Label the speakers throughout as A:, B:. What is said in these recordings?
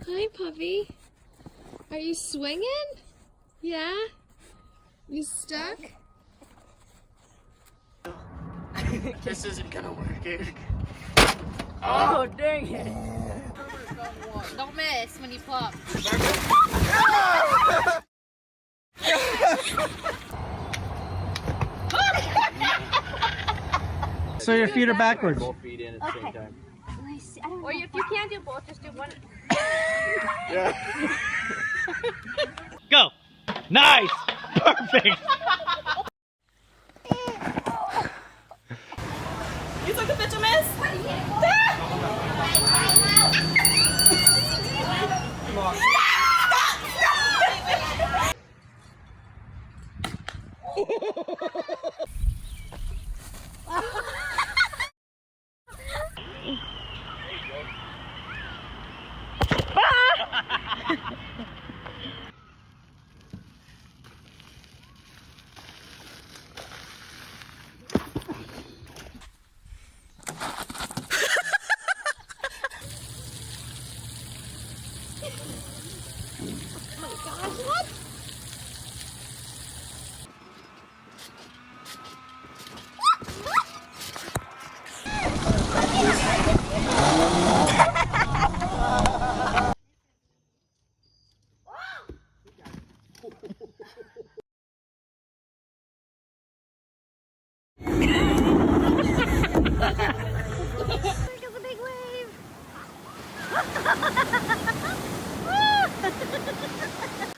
A: Hi, puppy. Are you swinging? Yeah? You stuck?
B: This isn't gonna work, Eric.
C: Oh, dang it.
D: Don't miss when you plop.
C: So your feet are backwards.
B: Both feet in at the same time.
D: Or if you can't do both, just do one.
B: Yeah.
C: Go. Nice. Perfect.
E: You took the picture, miss?
B: Come on.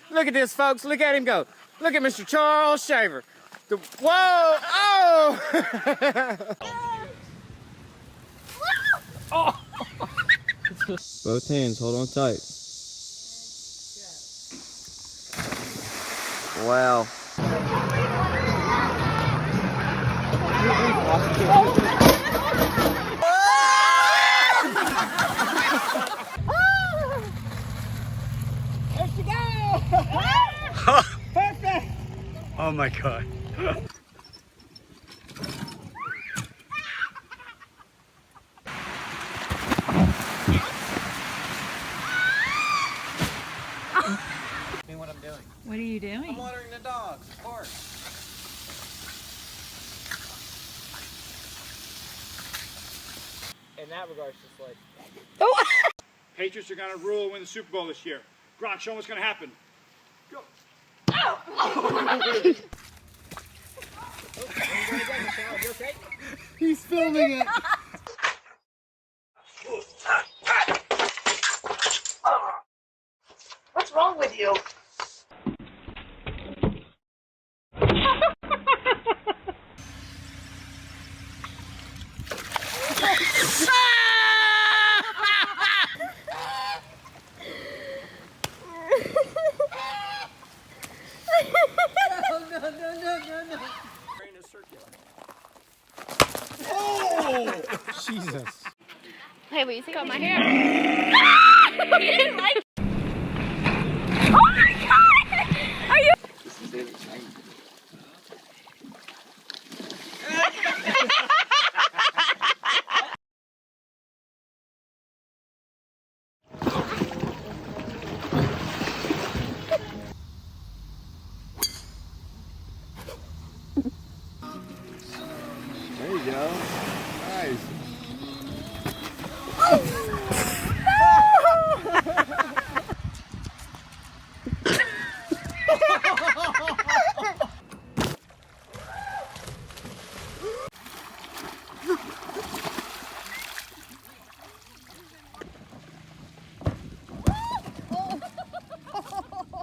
C: Look at this, folks. Look at him go. Look at Mr. Charles Shaver. Whoa! Oh! Oh!
B: Both hands, hold on tight. Wow.
C: There she goes! Perfect!
B: Oh my god. What I'm doing.
E: What are you doing?
B: I'm watering the dogs. Park. In that regard, it's just like.
F: Patriots are going to rule and win the Super Bowl this year. Gronk, show them what's going to happen. Go.
C: He's filming it.
G: What's wrong with you?
C: Oh! Jesus.
D: Hey, what do you think about my hair? You didn't like it? Oh my god! Are you?
B: This is David Chang. There you go. Nice.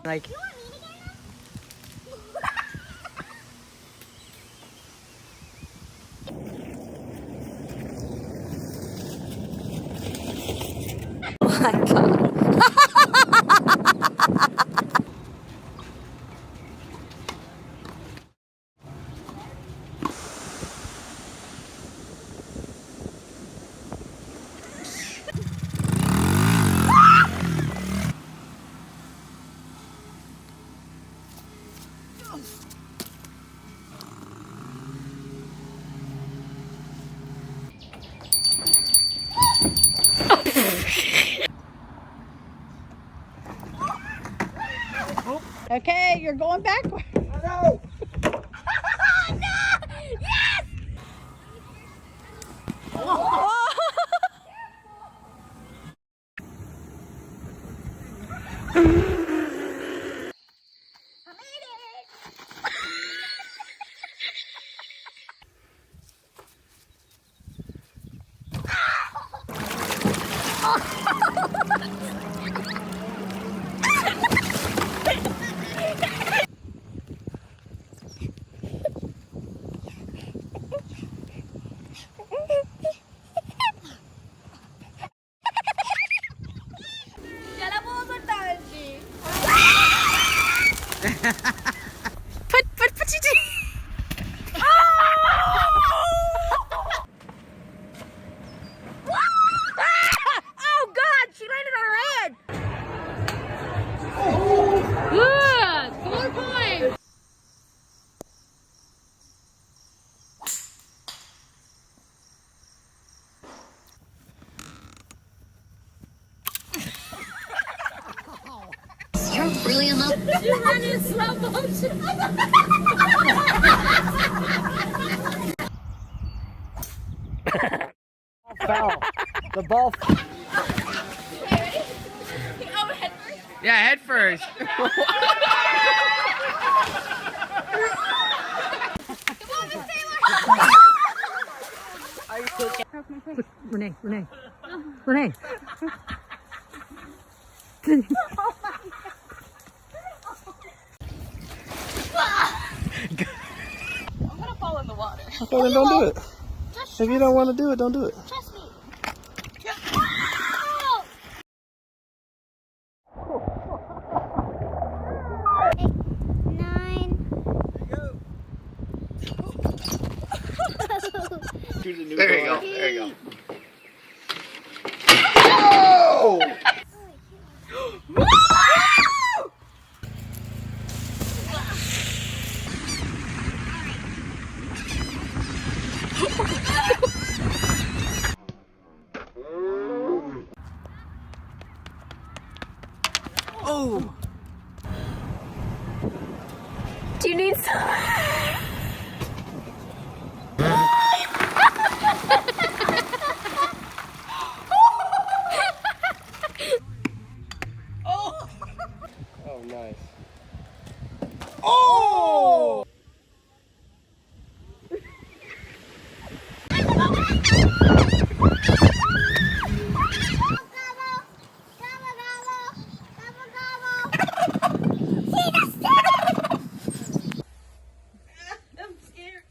C: Like.
A: Oh my god.
E: Okay, you're going backward.
B: No!
A: What you do? Oh God, she landed on her head. Good, 4 points. You're really in love. You ran in slow motion.
B: Foul. The ball.
C: Yeah, head first.
A: Renee.
D: I'm gonna fall in the water.
B: Well, then don't do it. If you don't want to do it, don't do it.
D: Trust me.
B: There you go. There you go.
C: Oh!
A: Do you need some?
B: Oh, nice.
C: Oh!
E: I'm scared.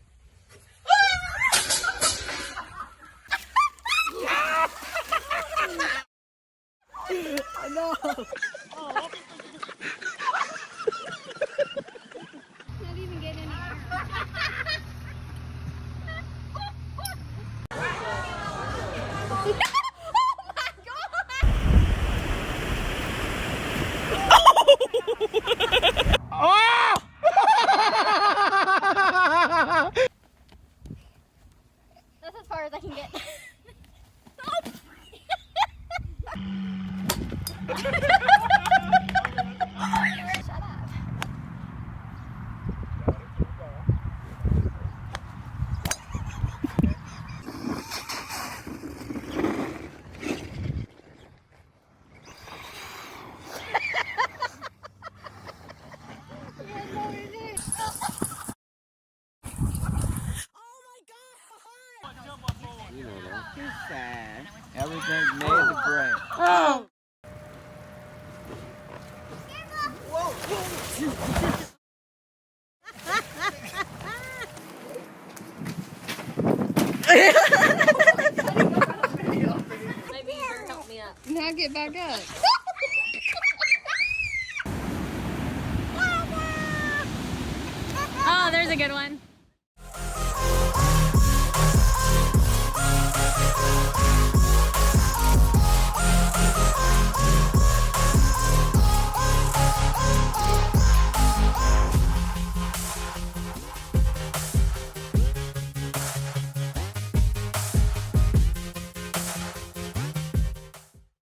D: Not even getting any air.
C: Oh!
D: That's as far as I can get. Shut up.
B: You know that.
C: You're sad. Everything's made to break. Oh!
A: Maybe you better help me up. Now get back up. Oh, there's a good one.